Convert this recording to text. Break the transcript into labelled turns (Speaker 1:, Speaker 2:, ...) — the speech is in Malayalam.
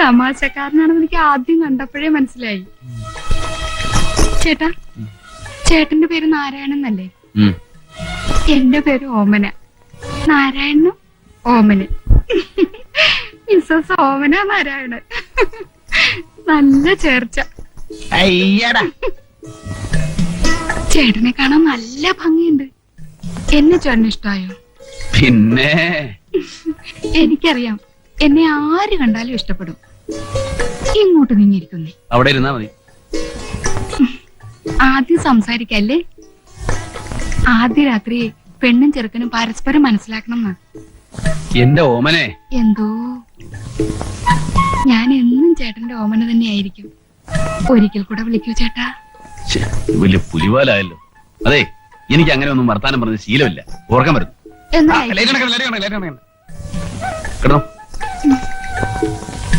Speaker 1: തമാശക്കാരനാണെന്ന് എനിക്ക് ആദ്യം കണ്ടപ്പോഴേ മനസ്സിലായി. ചേട്ടാ, ചേട്ടന്റെ പേര് നാരായണൻ എന്നല്ലേ? എന്റെ പേര് ഓമന. നാരായണനും ഓമന. മിസ്സസ് ഓമന നാരായണൻ. നല്ല ചേർച്ച. ചേട്ടനെ കാണാൻ നല്ല ഭംഗിയുണ്ട്. എന്നെ ചേട്ടന് ഇഷ്ടായോ?
Speaker 2: പിന്നെ
Speaker 1: എനിക്കറിയാം, എന്നെ ആര് കണ്ടാലും ഇഷ്ടപ്പെടും. ഇങ്ങോട്ട് നീങ്ങിയിരിക്കുന്നേ.
Speaker 2: അവിടെ ഇരുന്നാ മതി.
Speaker 1: ആദ്യം സംസാരിക്കല്ലേ? ആദ്യ രാത്രി പെണ്ണും ചെറുക്കനും പരസ്പരം മനസ്സിലാക്കണം എന്നാ.
Speaker 2: എന്റെ ഓമനെ.
Speaker 1: എന്തോ, ഞാൻ എന്നും ചേട്ടന്റെ ഓമന തന്നെയായിരിക്കും. ഒരിക്കൽ കൂടെ വിളിക്കൂ ചേട്ടാ.
Speaker 2: വലിയ പുലിവാലായല്ലോ. അതെ, എനിക്ക് അങ്ങനെ ഒന്നും വർത്താനം പറഞ്ഞ ശീലമില്ല. ഓർക്കാൻ വരുന്നു.
Speaker 1: എന്നാ
Speaker 2: കേട്ടോ.